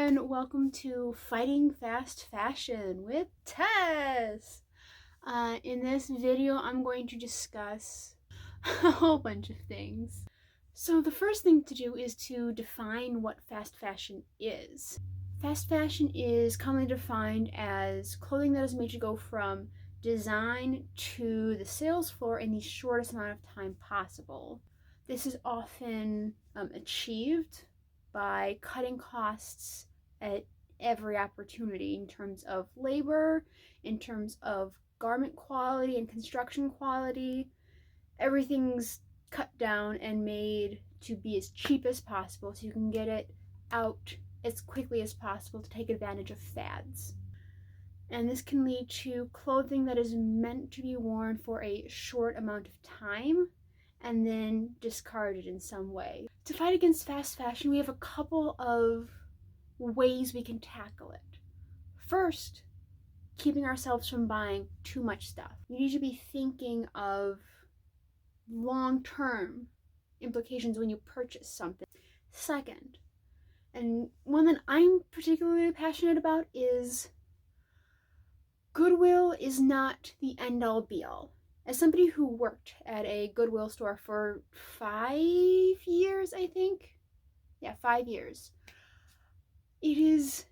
and welcome to Fighting Fast Fashion with Tess. In this video, I'm going to discuss a whole bunch of things. So the first thing to do is to define what fast fashion is. Fast fashion is commonly defined as clothing that is made to go from design to the sales floor in the shortest amount of time possible. This is often achieved by cutting costs at every opportunity in terms of labor, in terms of garment quality and construction quality. Everything's cut down and made to be as cheap as possible so you can get it out as quickly as possible to take advantage of fads. And this can lead to clothing that is meant to be worn for a short amount of time and then discarded in some way. To fight against fast fashion, we have a couple of ways we can tackle it. First, keeping ourselves from buying too much stuff. You need to be thinking of long-term implications when you purchase something. Second, and one that I'm particularly passionate about, is Goodwill is not the end-all be-all. As somebody who worked at a Goodwill store for 5 years, I think. Yeah, 5 years. It is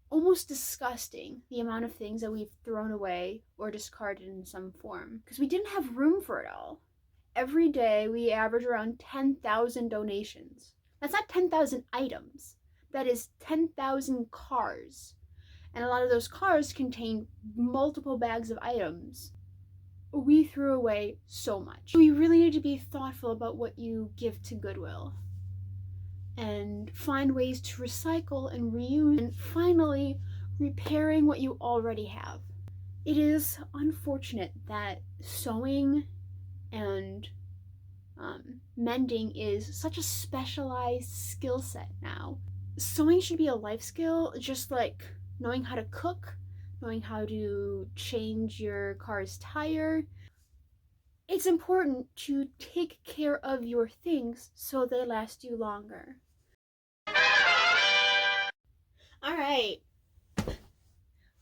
almost disgusting the amount of things that we've thrown away or discarded in some form, because we didn't have room for it all. Every day we average around 10,000 donations. That's not 10,000 items. That is 10,000 cars. And a lot of those cars contain multiple bags of items. We threw away so much. We really need to be thoughtful about what you give to Goodwill and find ways to recycle and reuse, and finally repairing what you already have. It is unfortunate that sewing and mending is such a specialized skill set now. Sewing should be a life skill, just like knowing how to cook, knowing how to change your car's tire. It's important to take care of your things so they last you longer. Alright,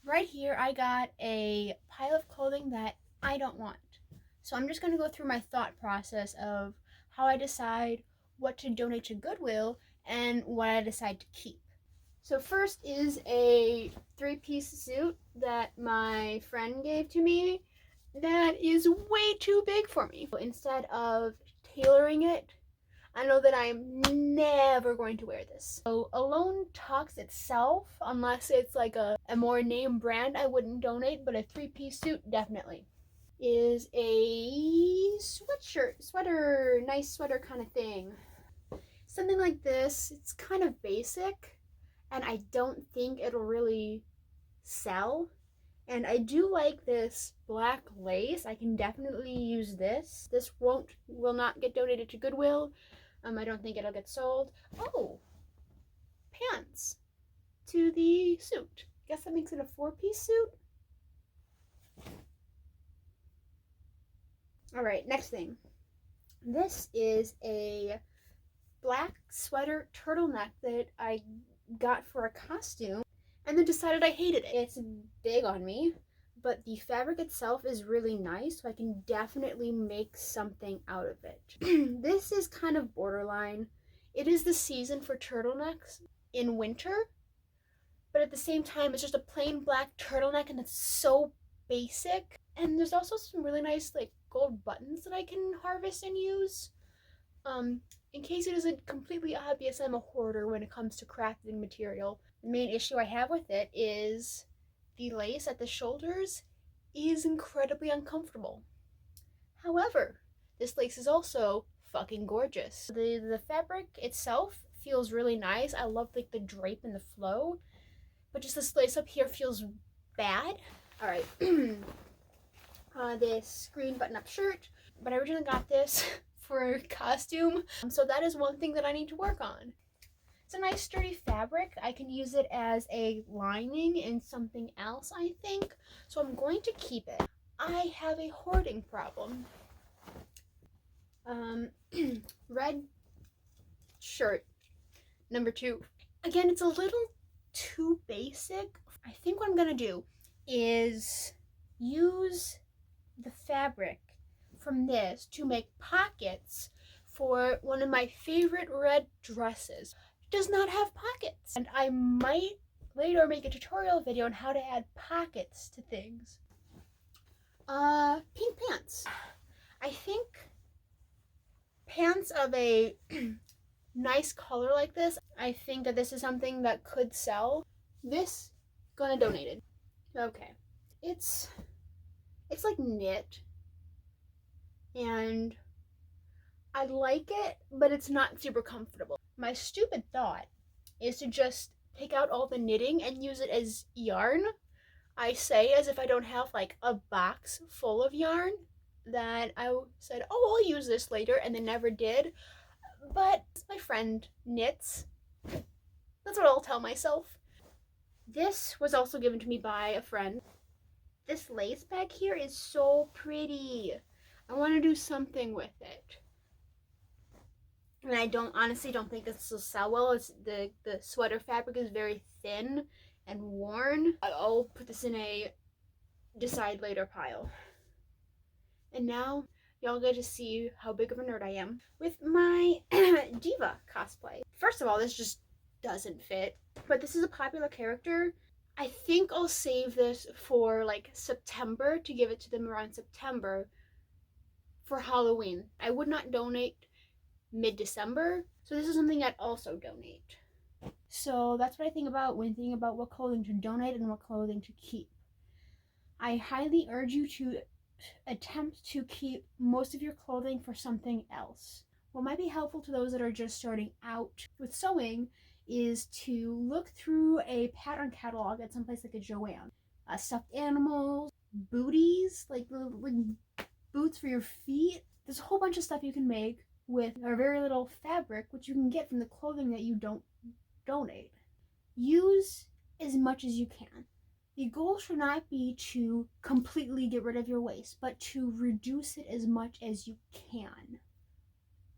right here I got a pile of clothing that I don't want. So I'm just going to go through my thought process of how I decide what to donate to Goodwill and what I decide to keep. So first is a 3-piece suit that my friend gave to me that is way too big for me. Instead of tailoring it, I know that I'm never going to wear this. So Alone Tux itself, unless it's like a more name brand, I wouldn't donate, but a 3-piece suit, definitely. Is a sweater, nice sweater kind of thing. Something like this. It's kind of basic, and I don't think it'll really sell. And I do like this black lace. I can definitely use this. This will not get donated to Goodwill. I don't think it'll get sold. Oh, pants to the suit. Guess that makes it a 4-piece suit. All right, next thing. This is a black sweater turtleneck that I got for a costume and then decided I hated it. It's big on me, but the fabric itself is really nice, so I can definitely make something out of it. This is kind of borderline. It is the season for turtlenecks in winter, but at the same time, it's just a plain black turtleneck and it's so basic. And there's also some really nice like gold buttons that I can harvest and use. In case it isn't completely obvious, I'm a hoarder when it comes to crafting material. The main issue I have with it is the lace at the shoulders is incredibly uncomfortable. However, this lace is also fucking gorgeous. The fabric itself feels really nice. I love like the drape and the flow, but just this lace up here feels bad. All right, this green button-up shirt, but I originally got this for a costume, so that is one thing that I need to work on. It's a nice sturdy fabric. I can use it as a lining in something else, I think, so I'm going to keep it. I have a hoarding problem. Red shirt, number 2. Again, it's a little too basic. I think what I'm gonna do is use the fabric from this to make pockets for one of my favorite red dresses. It does not have pockets, and I might later make a tutorial video on how to add pockets to things. Pink pants. I think pants of a nice color like this, I think that this is something that could sell. This, gonna donate it. Okay. It's like knit, and I like it, but it's not super comfortable. My stupid thought is to just take out all the knitting and use it as yarn. I say as if I don't have like a box full of yarn, that I said, oh, I'll use this later, and then never did. But my friend knits. That's what I'll tell myself. This was also given to me by a friend. This lace back here is so pretty. I want to do something with it. And I honestly don't think this will sell well. It's the sweater fabric is very thin and worn. I'll put this in a decide later pile. And now y'all get to see how big of a nerd I am with my diva cosplay. First of all, this just doesn't fit, but this is a popular character. I think I'll save this for like September to give it to them around September for Halloween. I would not donate mid-December, so this is something I'd also donate. So that's what I think about when thinking about what clothing to donate and what clothing to keep. I highly urge you to attempt to keep most of your clothing for something else. What might be helpful to those that are just starting out with sewing is to look through a pattern catalog at someplace like a Joann. Stuffed animals, booties, like boots for your feet. There's a whole bunch of stuff you can make with a very little fabric, which you can get from the clothing that you don't donate. Use as much as you can. The goal should not be to completely get rid of your waste, but to reduce it as much as you can.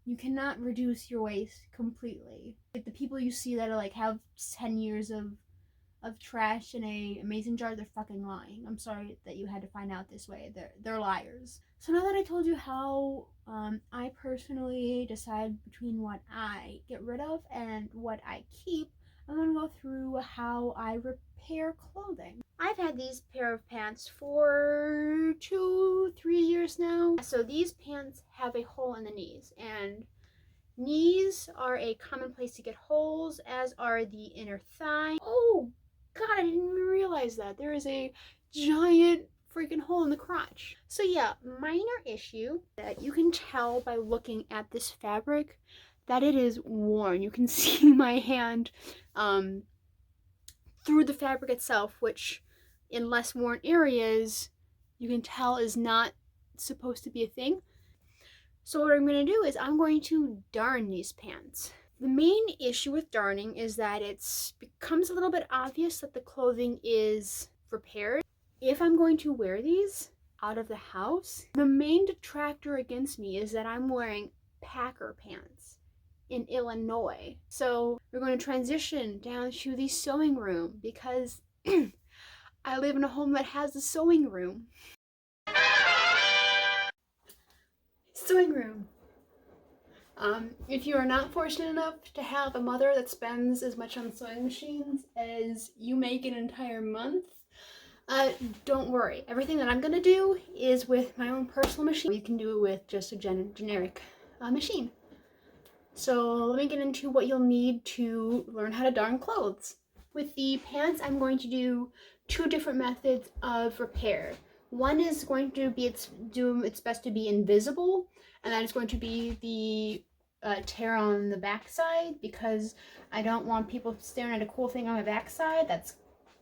You cannot reduce your waste completely. Like the people you see that are like have 10 years of trash in a mason jar, they're fucking lying. I'm sorry that you had to find out this way. They're liars. So now that I told you how I personally decide between what I get rid of and what I keep, I'm gonna go through how I repair clothing. I've had these pair of pants for 2-3 years now. So these pants have a hole in the knees, and knees are a common place to get holes, as are the inner thigh. Oh god, I didn't even realize that. There is a giant freaking hole in the crotch. So yeah, minor issue that you can tell by looking at this fabric that it is worn. You can see my hand through the fabric itself, which in less worn areas you can tell is not supposed to be a thing. So what I'm going to do is I'm going to darn these pants. The main issue with darning is that it becomes a little bit obvious that the clothing is repaired. If I'm going to wear these out of the house, the main detractor against me is that I'm wearing Packer pants in Illinois. So we're going to transition down to the sewing room because I live in a home that has a sewing room. Sewing room. If you are not fortunate enough to have a mother that spends as much on sewing machines as you make an entire month, don't worry. Everything that I'm gonna do is with my own personal machine. You can do it with just a generic machine. So let me get into what you'll need to learn how to darn clothes. With the pants, I'm going to do 2 different methods of repair. One is going to be do its best to be invisible, and that is going to be the tear on the backside, because I don't want people staring at a cool thing on my backside. That's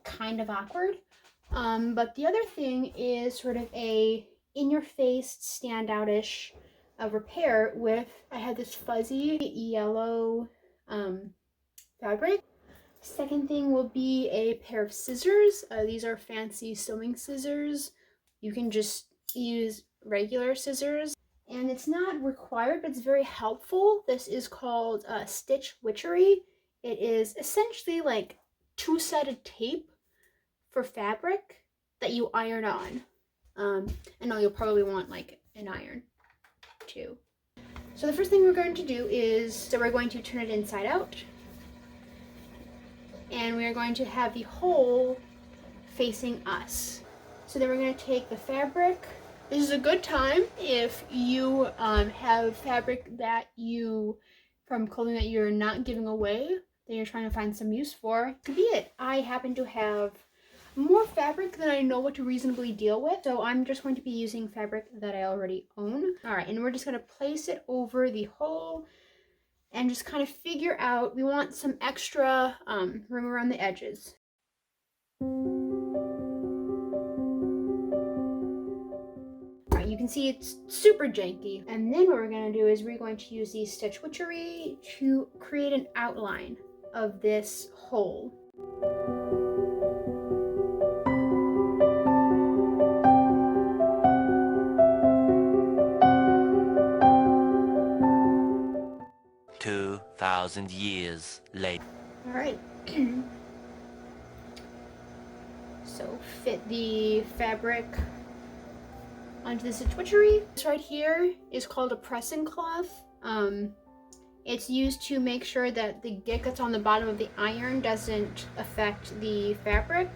kind of awkward. But the other thing is sort of a in-your-face, standout-ish repair with, I had this fuzzy yellow fabric. Second thing will be a pair of scissors. These are fancy sewing scissors. You can just use regular scissors, and it's not required, but it's very helpful. This is called Stitch Witchery. It is essentially like two-sided tape for fabric that you iron on. I know you'll probably want like an iron too. So the first thing we're going to do is, so we're going to turn it inside out, and we are going to have the hole facing us. So then we're going to take the fabric. This is a good time if you have fabric that from clothing that you're not giving away, that you're trying to find some use for. Could be it. I happen to have more fabric than I know what to reasonably deal with, so I'm just going to be using fabric that I already own. All right, and we're just going to place it over the hole and just kind of figure out, we want some extra room around the edges. All right, you can see it's super janky. And then what we're going to do is we're going to use the Stitch Witchery to create an outline of this hole. Years later. All right. So fit the fabric onto the Stitch Witchery. This right here is called a pressing cloth. It's used to make sure that the git that's on the bottom of the iron doesn't affect the fabric.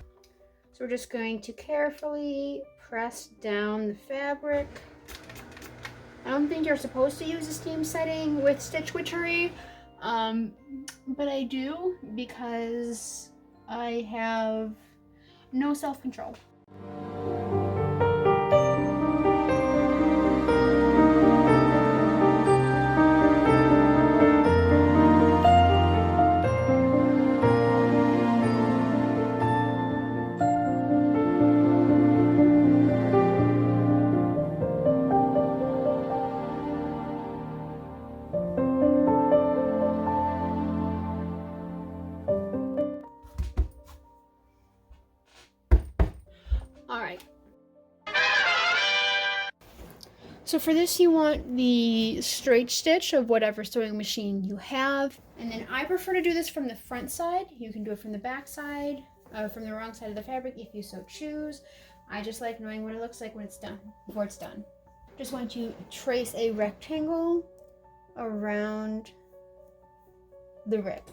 So we're just going to carefully press down the fabric. I don't think you're supposed to use a steam setting with Stitch Witchery, but I do because I have no self-control. Alright. So for this you want the straight stitch of whatever sewing machine you have. And then I prefer to do this from the front side. You can do it from the back side, from the wrong side of the fabric if you so choose. I just like knowing what it looks like when it's done, before it's done. Just want to trace a rectangle around the rip.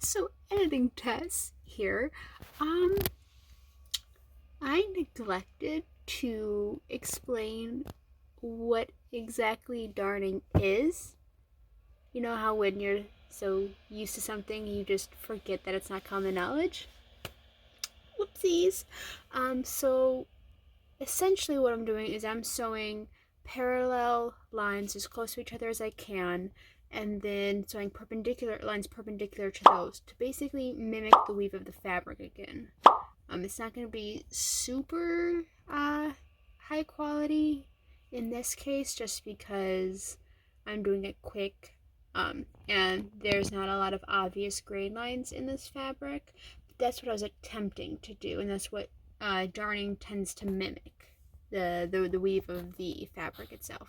So editing tests here. I neglected to explain what exactly darning is. You know how when you're so used to something, you just forget that it's not common knowledge? Whoopsies. So essentially what I'm doing is I'm sewing parallel lines as close to each other as I can, and then sewing perpendicular lines perpendicular to those to basically mimic the weave of the fabric again. It's not going to be super high quality in this case, just because I'm doing it quick, and there's not a lot of obvious grain lines in this fabric. But that's what I was attempting to do, and that's what darning tends to mimic, the weave of the fabric itself.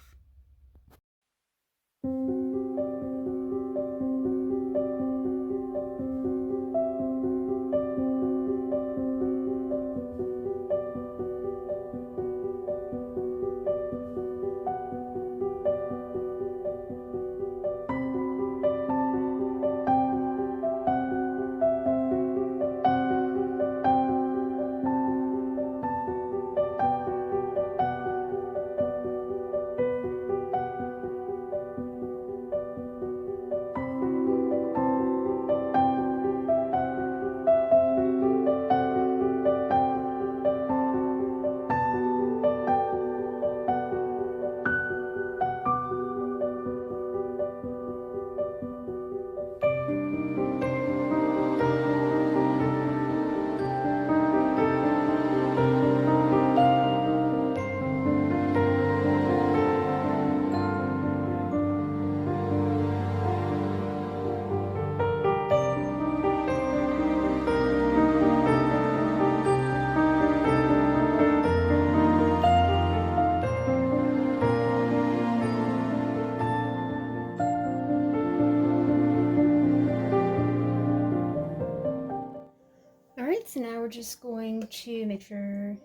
just going to make sure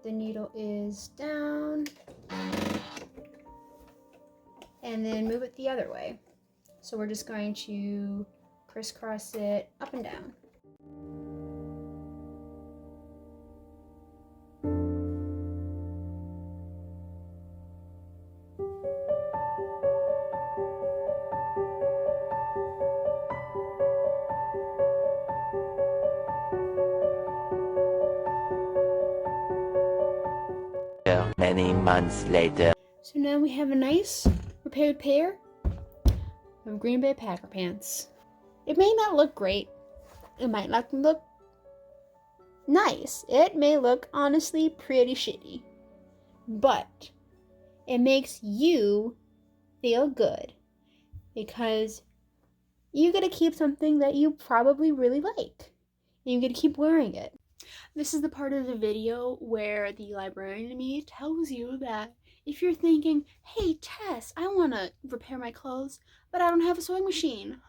the needle is down and then move it the other way. So we're just going to crisscross it up and down. Many months later. So now we have a nice repaired pair of Green Bay Packer pants. It may not look great. It might not look nice. It may look honestly pretty shitty. But it makes you feel good because you get to keep something that you probably really like. And you get to keep wearing it. This is the part of the video where the librarian in me tells you that if you're thinking, hey Tess, I want to repair my clothes, but I don't have a sewing machine.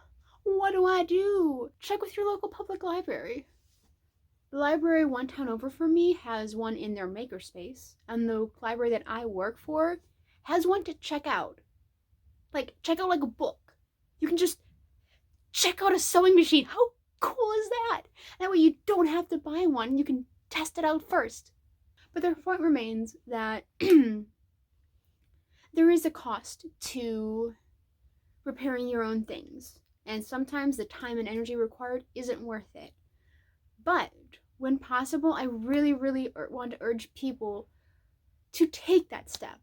What do? Check with your local public library. The library one town over from me has one in their makerspace, and the library that I work for has one to check out. Check out like a book. You can just check out a sewing machine. How cool is that? That way you don't have to buy one. You can test it out first. But the point remains that there is a cost to repairing your own things. And sometimes the time and energy required isn't worth it. But when possible, I really, really want to urge people to take that step.